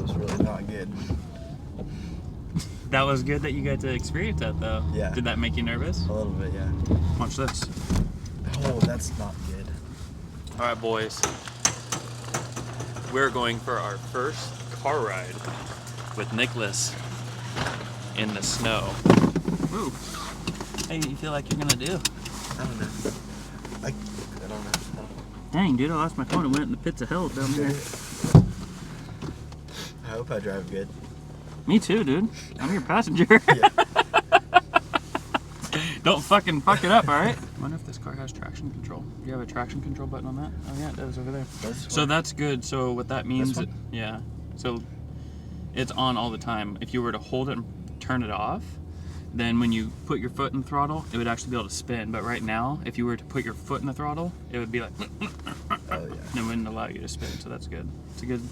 was really not good. That was good that you got to experience that, though. Yeah. Did that make you nervous? A little bit, yeah. Watch this. Oh, that's not good. All right, boys. We're going for our first car ride with Nicholas in the snow. Ooh. How do you feel like you're gonna do? I don't know. I don't know. Dang, dude, I lost my phone and went in the pits of hell down there. I hope I drive good. Me too, dude. I'm your passenger. Yeah. Don't fucking fuck it up, all right? I wonder if this car has traction control. Do you have a traction control button on that? Oh yeah, it does over there. So that's good. So what that means, yeah. So it's on all the time. If you were to hold it and turn it off, then when you put your foot in the throttle, it would actually be able to spin. But right now, if you were to put your foot in the throttle, it would be like, oh yeah. and it wouldn't allow you to spin. So that's good. It's a good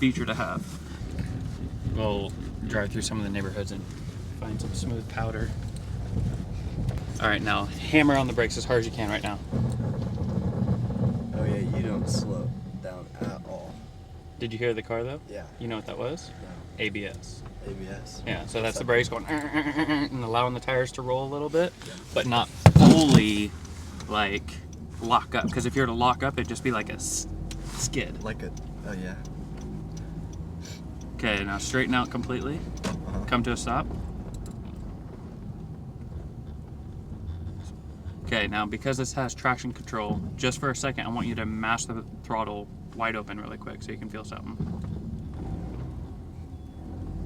feature to have. We'll drive through some of the neighborhoods and find some smooth powder. All right, now hammer on the brakes as hard as you can right now. Oh yeah, you don't slow down at all. Did you hear the car though? Yeah. You know what that was? No. ABS. ABS? Yeah, so that's the brakes going and allowing the tires to roll a little bit, but not fully like lock up. Because if you were to lock up, it'd just be like a skid. Like a, oh yeah. Okay, now straighten out completely. Come to a stop. Okay, now because this has traction control, just for a second, I want you to mash the throttle wide open really quick so you can feel something.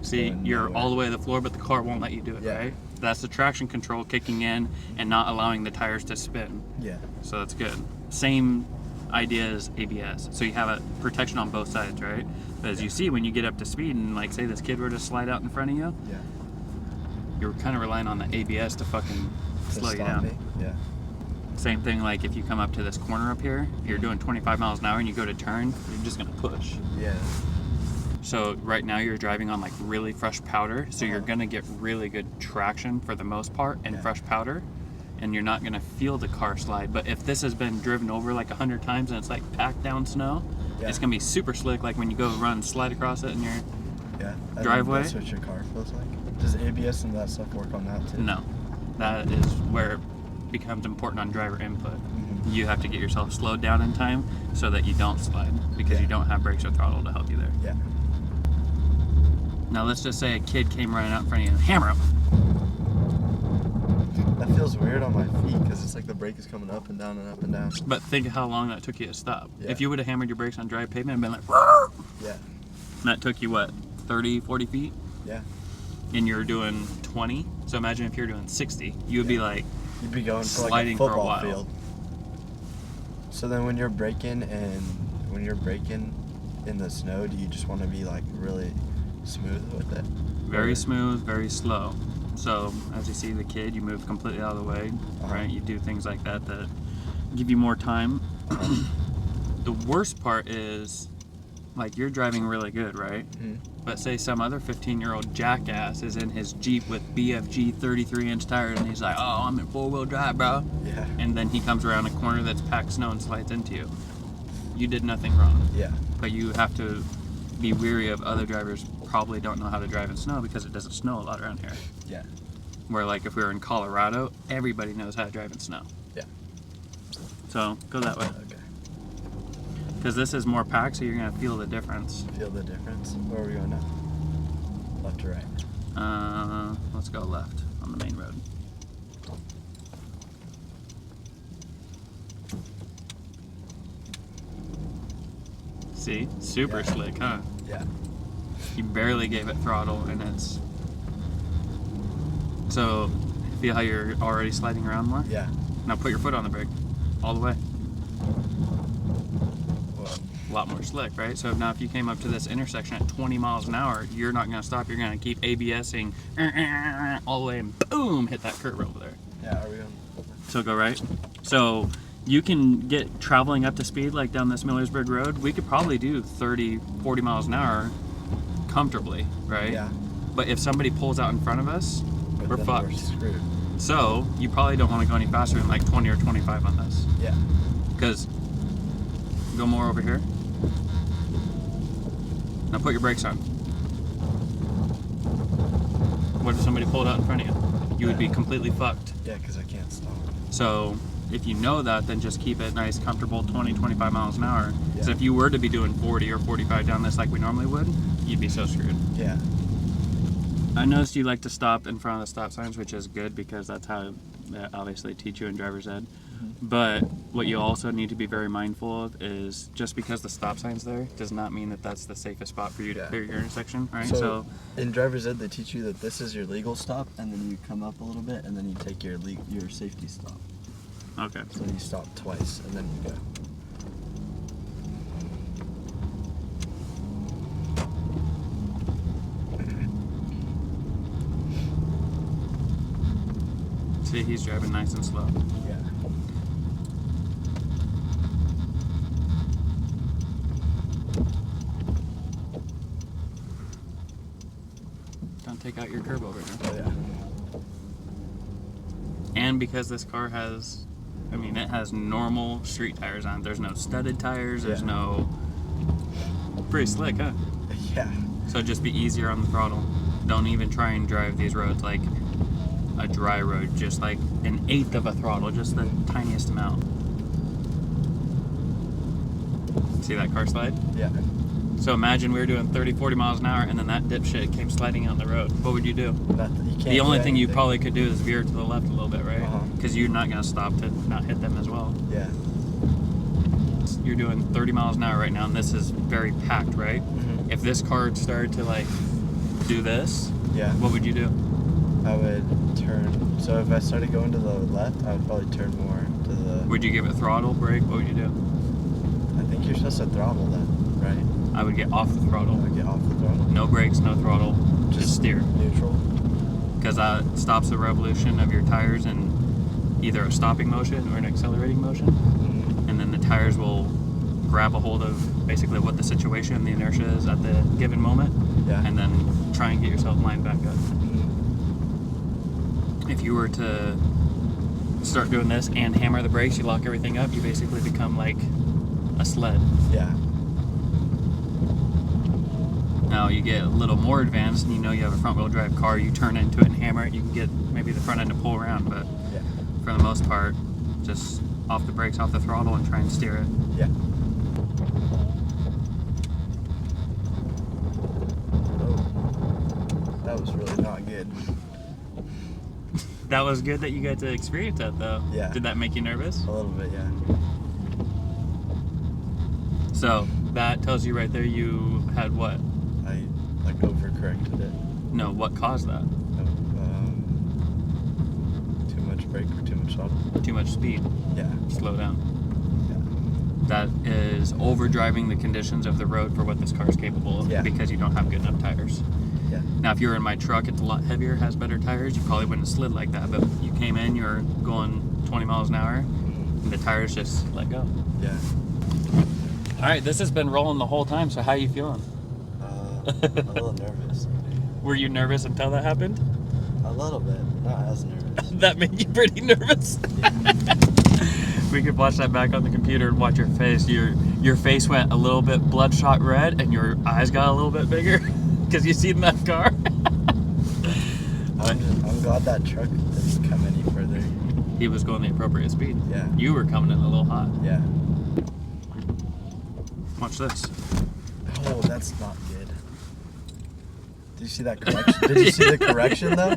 See, you're all the way to the floor, but the car won't let you do it, right? That's the traction control kicking in and not allowing the tires to spin. Yeah. So that's good. Same idea as ABS. So you have a protection on both sides, right? But as you see, when you get up to speed and like say this kid were to slide out in front of you, you're kind of relying on the ABS to fucking slow you down. Me. Yeah. Same thing like if you come up to this corner up here, you're doing 25 miles an hour and you go to turn, you're just gonna push. Yeah. So right now you're driving on like really fresh powder, so you're gonna get really good traction for the most part and fresh powder, and you're not gonna feel the car slide. But if this has been driven over like 100 times and it's like packed down snow, it's gonna be super slick, like when you go run slide across it in your driveway. That's what your car feels like. Does ABS and that stuff work on that too? No, that is where it becomes important on driver input. You have to get yourself slowed down in time so that you don't slide, because you don't have brakes or throttle to help you there. Yeah. Now let's just say a kid came running out in front of you and hammer him. That feels weird on my feet because it's like the brake is coming up and down and up and down. But think of how long that took you to stop. Yeah. If you would have hammered your brakes on dry pavement and been like, Rrr! Yeah. That took you what, 30, 40 feet? Yeah. And you're doing 20. So imagine if you're doing 60, you would be like, you'd be going for like a sliding for a football while. field. So then when you're braking in the snow, do you just want to be like really smooth with it? Very smooth, very slow. So as you see the kid, you move completely out of the way, right? You do things like that that give you more time. The worst part is, like, you're driving really good, right? But say some other 15-year-old jackass is in his Jeep with BFG 33-inch tires and he's like, oh, I'm in four-wheel drive, bro. Yeah. And then he comes around a corner that's packed snow and slides into you. You did nothing wrong. Yeah. But you have to be weary of other drivers probably don't know how to drive in snow because it doesn't snow a lot around here. Yeah. Where like if we were in Colorado, everybody knows how to drive in snow. Yeah. So go that way. Okay. Because this is more packed, so you're gonna feel the difference. Feel the difference? Where are we going now? Left or right? Let's go left on the main road. See? Super slick, huh? Yeah. You barely gave it throttle and it's... So, feel how you're already sliding around more? Yeah. Now put your foot on the brake. All the way. Well, A lot more slick, right? So now if you came up to this intersection at 20 miles an hour, you're not going to stop. You're going to keep ABSing all the way and boom, hit that curve over there. yeah, are we going? So go right. So you can get traveling up to speed like down this Millersburg Road. We could probably do 30, 40 miles an hour comfortably, right? Yeah. But if somebody pulls out in front of us, we're Then fucked. We're screwed. So you probably don't want to go any faster than like 20 or 25 on this. Yeah. Because, go more over here. Now put your brakes on. What if somebody pulled out in front of you? You would be completely fucked. Yeah, because I can't stop. So if you know that, then just keep it nice, comfortable, 20, 25 miles an hour. Because Yeah. if you were to be doing 40 or 45 down this like we normally would, you'd be so screwed. Yeah. I noticed you like to stop in front of the stop signs, which is good because that's how they obviously teach you in driver's ed. But what you also need to be very mindful of is just because the stop sign's there does not mean that that's the safest spot for you to clear your intersection, right? So in driver's ed, they teach you that this is your legal stop, and then you come up a little bit, and then you take your safety stop. Okay. So then you stop twice, and then you go. See, he's driving nice and slow. Yeah. Don't take out your curb over here. Oh, yeah. And because this car has, I mean, it has normal street tires on it. There's no studded tires. There's no... Pretty slick, huh? Yeah. So just be easier on the throttle. Don't even try and drive these roads like a dry road. Just like an eighth of a throttle. Just the tiniest amount. See that car slide? Yeah. So imagine we were doing 30, 40 miles an hour and then that dipshit came sliding out the road. What would you do? Nothing. You can't The only do thing you anything. probably could do is veer to the left a little bit, right? Uh-huh. Because you're not going to stop to not hit them as well. Yeah. You're doing 30 miles an hour right now and this is very packed, right? Mm-hmm. If this car started to like do this, Yeah. what would you do? I would turn. So if I started going to the left, I would probably turn more to the. Would you give it throttle, brake? What would you do? I think you're supposed to throttle then, right? I would get off the I throttle. would get off the throttle. No brakes, no throttle. Just steer. Neutral. Because that stops the revolution of your tires in either a stopping motion or an accelerating motion. Mm-hmm. And then the tires will grab a hold of basically what the situation, the inertia is at the given moment. Yeah. And then try and get yourself lined back up. Mm-hmm. If you were to start doing this and hammer the brakes, you lock everything up, you basically become like a sled. Yeah. Now you get a little more advanced and you know you have a front wheel drive car, you turn into it and hammer it, you can get maybe the front end to pull around, but Yeah. for the most part, just off the brakes, off the throttle and try and steer it. Yeah. Oh. That was really not good. That was good that you got to experience that though. Yeah. Did that make you nervous? A little bit, yeah. So that tells you right there you had what? I like overcorrected it. No, what caused that? Too much brake or too much throttle. Too much speed. Yeah. Slow down. Yeah. That is overdriving the conditions of the road for what this car is capable of because you don't have good enough tires. Yeah. Now, if you were in my truck, it's a lot heavier, has better tires, you probably wouldn't have slid like that. But you came in, you were going 20 miles an hour, and the tires just let go. Yeah. All right, this has been rolling the whole time, so how are you feeling? A little nervous. Were you nervous until that happened? A little bit, not as nervous. That made you pretty nervous? We could watch that back on the computer and watch your face. Your face went a little bit bloodshot red, and your eyes got a little bit bigger because you seen that car. I'm glad that truck didn't come any further. He was going the appropriate speed. Yeah. You were coming in a little hot. Yeah. Watch this. Oh, that's not good. Did you see that correction? Did you see the correction though?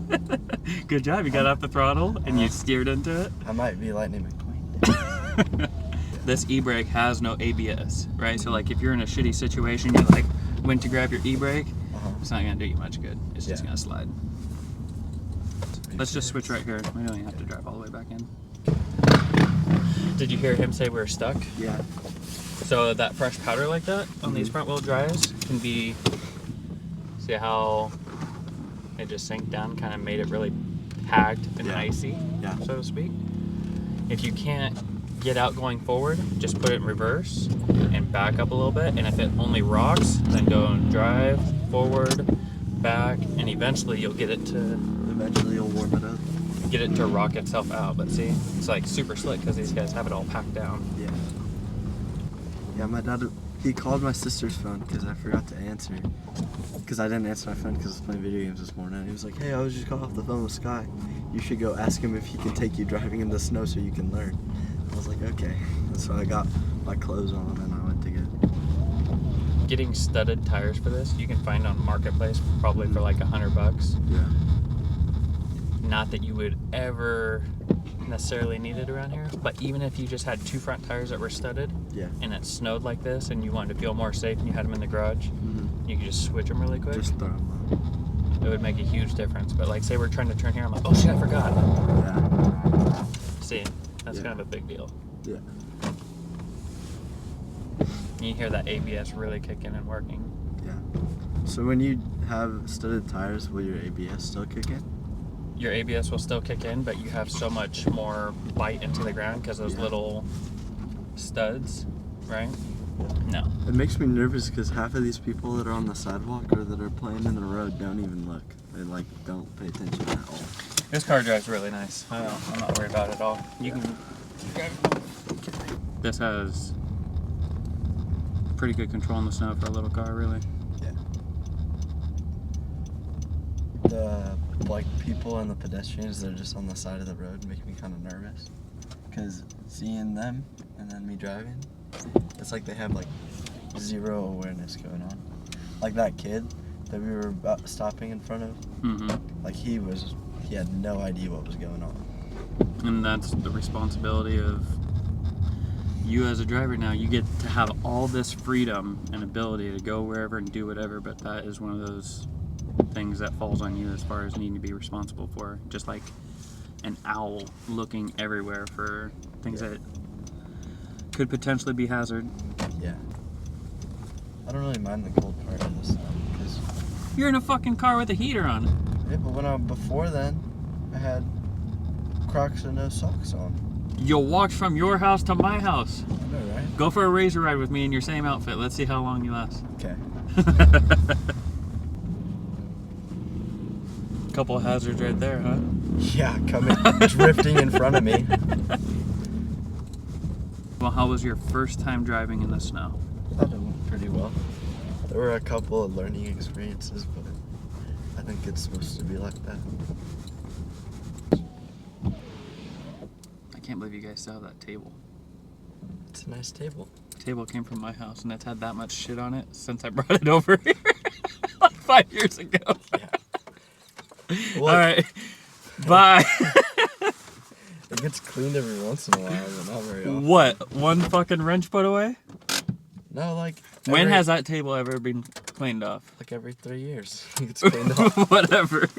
Good job. You got off the throttle and you steered into it. I might be lightning McQueen. This e-brake has no ABS, right? So like if you're in a shitty situation, you like went to grab your e-brake, it's not gonna do you much good. It's just gonna slide. Let's just switch right here. We don't even have to drive all the way back in. Did you hear him say we're stuck? Yeah. So that fresh powder like that on these front wheel drives can be, see how it just sank down, kind of made it really packed and icy, so to speak. If you can't get out going forward, just put it in reverse and back up a little bit, and if it only rocks, then go and drive forward, back, and eventually you'll get it to... Eventually you'll warm it up. Get it to rock itself out, but see, it's like super slick because these guys have it all packed down. Yeah. Yeah, my dad He called my sister's phone because I forgot to answer. Because I didn't answer my phone because I was playing video games this morning. He was like, hey, I was just calling off the phone with Sky. You should go ask him if he can take you driving in the snow so you can learn. I was like, okay. And so I got my clothes on and I went to get it. Getting studded tires for this, you can find on Marketplace probably for like $100. Yeah. Not that you would ever necessarily need it around here, but even if you just had 2 front tires that were studded, Yeah. and it snowed like this, and you wanted to feel more safe, and you had them in the garage, Mm-hmm. you could just switch them really quick. Just throw them It would make a huge difference. But like, say we're trying to turn here, I'm like, oh shit, I forgot. Yeah. See, that's Yeah. kind of a big deal. Yeah. You hear that ABS really kicking and working. Yeah. So when you have studded tires, will your ABS still kick in? Your ABS will still kick in, but you have so much more bite into the ground because those Yeah. little studs, right? No. It makes me nervous because half of these people that are on the sidewalk or that are playing in the road don't even look. They like don't pay attention at all. This car drives really nice. I'm not worried about it at all. You can. This has pretty good control in the snow for a little car, really. Yeah. The like people and the pedestrians that are just on the side of the road make me kind of nervous. Because seeing them and then me driving, it's like they have like zero awareness going on. Like that kid that we were about stopping in front of. Mm-hmm. Like he had no idea what was going on. And that's the responsibility of you as a driver now. You get to have all this freedom and ability to go wherever and do whatever, but that is one of those things that falls on you as far as needing to be responsible for. Just like an owl looking everywhere for things that could potentially be hazard. Yeah. I don't really mind the cold part of this stuff because You're in a fucking car with a heater on it. yeah, but before then, I had Crocs and no socks on. You'll walk from your house to my house. I know, right? Go for a razor ride with me in your same outfit. Let's see how long you last. Okay. Couple of hazards right there, huh? Yeah, coming drifting in front of me. Well, how was your first time driving in the snow? I thought it went pretty well. There were a couple of learning experiences, but I think it's supposed to be like that. I can't believe you guys still have that table. It's a nice table. The table came from my house, and it's had that much shit on it since I brought it over here like 5 years ago. Yeah. All right, bye. It gets cleaned every once in a while, but not very often. What? One fucking wrench put away? No, like When has that table ever been cleaned off? like every 3 years. It gets cleaned off. Whatever.